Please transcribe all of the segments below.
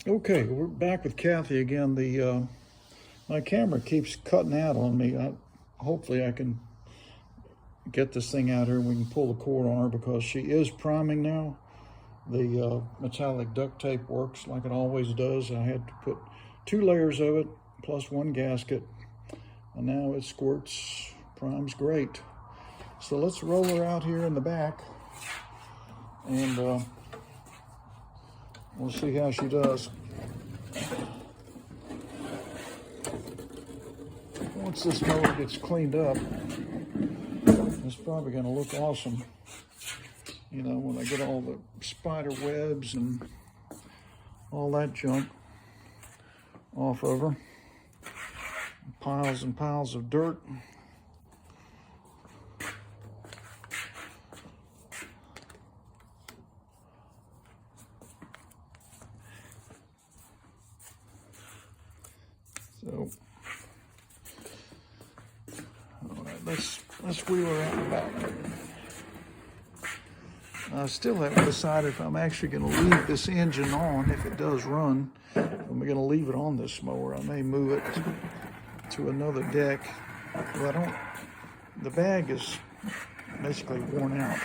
Okay, we're back with Kathy again. My camera keeps cutting out on me. Hopefully I can get this thing out here and we can pull the cord on her, because she is priming now. The metallic duct tape works like it always does. I had to put 2 layers of it plus 1 gasket, and now it squirts, primes great. So let's roll her out here in the back, and we'll see how she does. Once this mower gets cleaned up, it's probably going to look awesome. You know, when I get all the spider webs and all that junk off of her. Piles and piles of dirt. So, all right, let's wheel her out the back. I still haven't decided if I'm actually going to leave this engine on, if it does run. I'm going to leave it on this mower. I may move it to another deck. Well, the bag is basically worn out.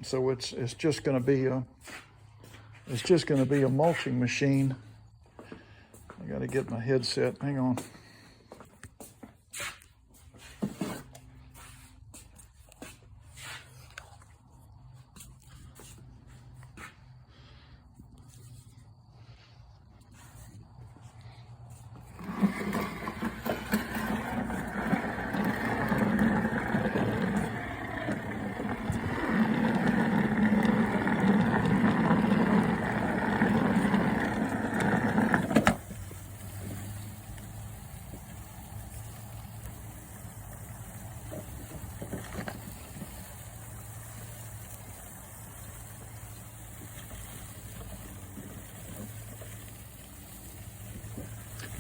So it's just going to be a mulching machine. I got to get my headset. Hang on.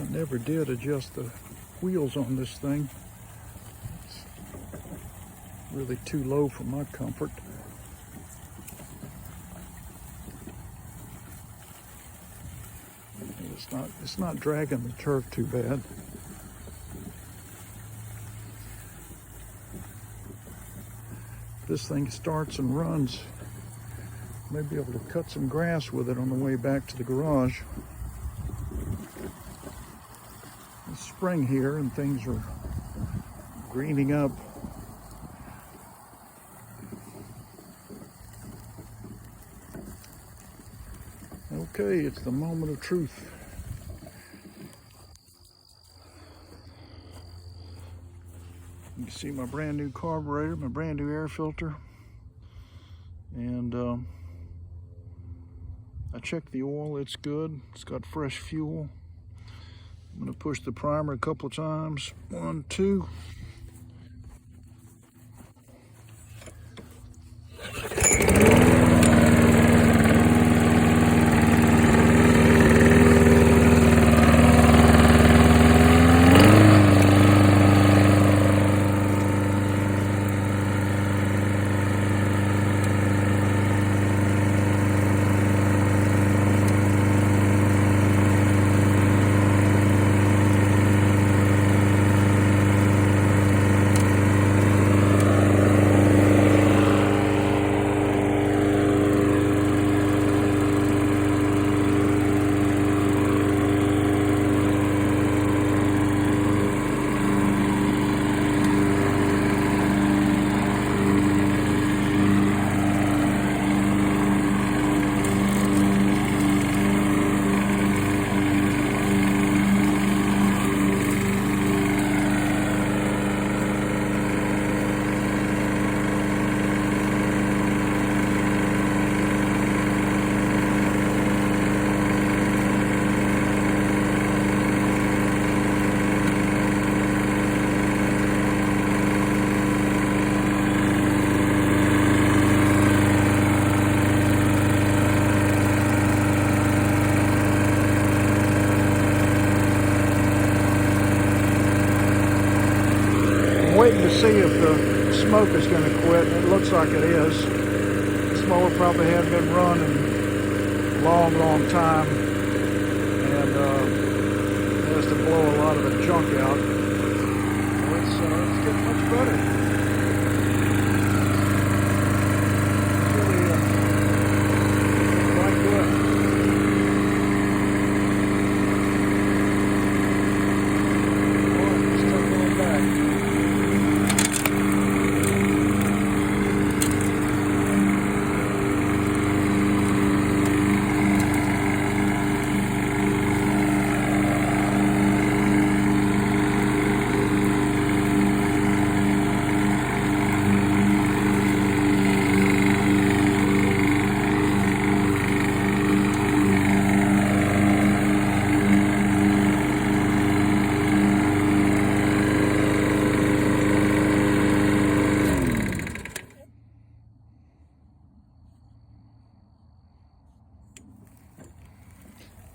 I never did adjust the wheels on this thing. It's really too low for my comfort. It's not dragging the turf too bad. This thing starts and runs. May be able to cut some grass with it on the way back to the garage. It's spring here and things are greening up. Okay, it's the moment of truth. You can see my brand new carburetor, my brand new air filter, and I checked the oil. It's good. It's got fresh fuel. I'm going to push the primer a couple times. 1, 2. Waiting to see if the smoke is going to quit. It looks like it is. This mower probably hadn't been run in long time, and it has to blow a lot of the junk out. So it's getting much better.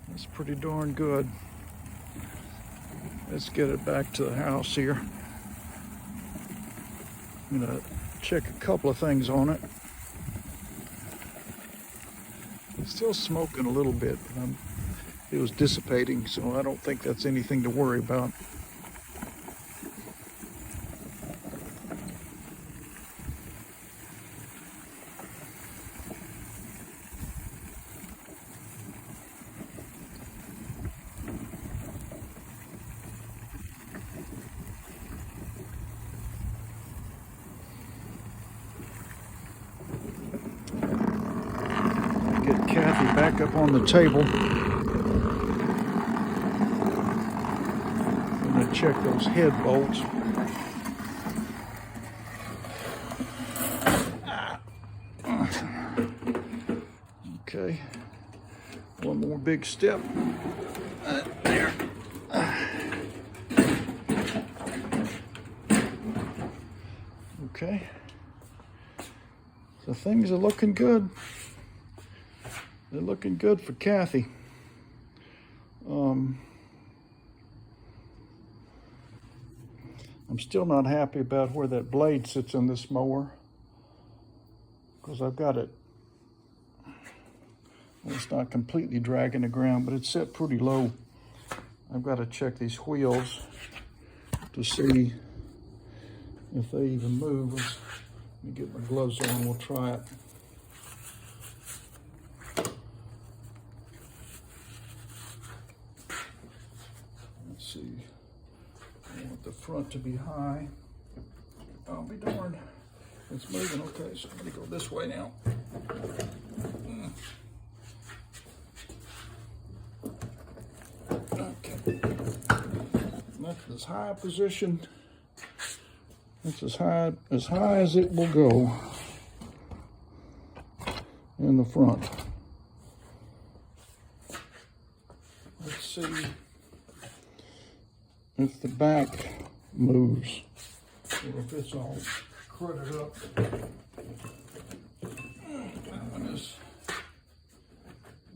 That's pretty darn good. Let's get it back to the house here. I'm gonna check a couple of things on it. It's still smoking a little bit, but it was dissipating, so I don't think that's anything to worry about. Get Kathy back up on the table. I'm going to check those head bolts. Okay, one more big step. There. Okay, so things are looking good. They're looking good for Kathy. I'm still not happy about where that blade sits in this mower, because I've got it, well, it's not completely dragging the ground, but it's set pretty low. I've got to check these wheels to see if they even move. Let me get my gloves on, we'll try it. Let's see, I want the front to be high. I'll be darned, it's moving. Okay, so I'm gonna go this way now. Okay, that's as high a position. That's as high as it will go in the front. Let's see if the back moves or if it's all crudted up.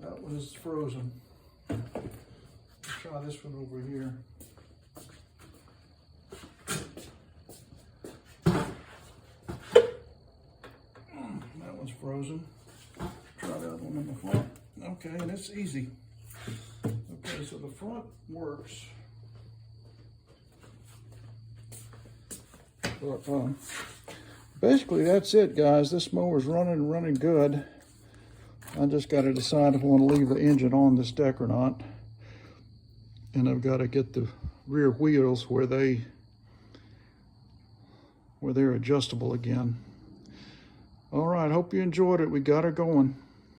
That one is frozen. Let's try this one over here. That one's frozen. Try that one in the front. Okay, and it's easy. Okay, so the front works. But basically that's it, guys. This mower's running good. I just got to decide if I want to leave the engine on this deck or not. And I've got to get the rear wheels where they're adjustable again. All right, hope you enjoyed it. We got her going.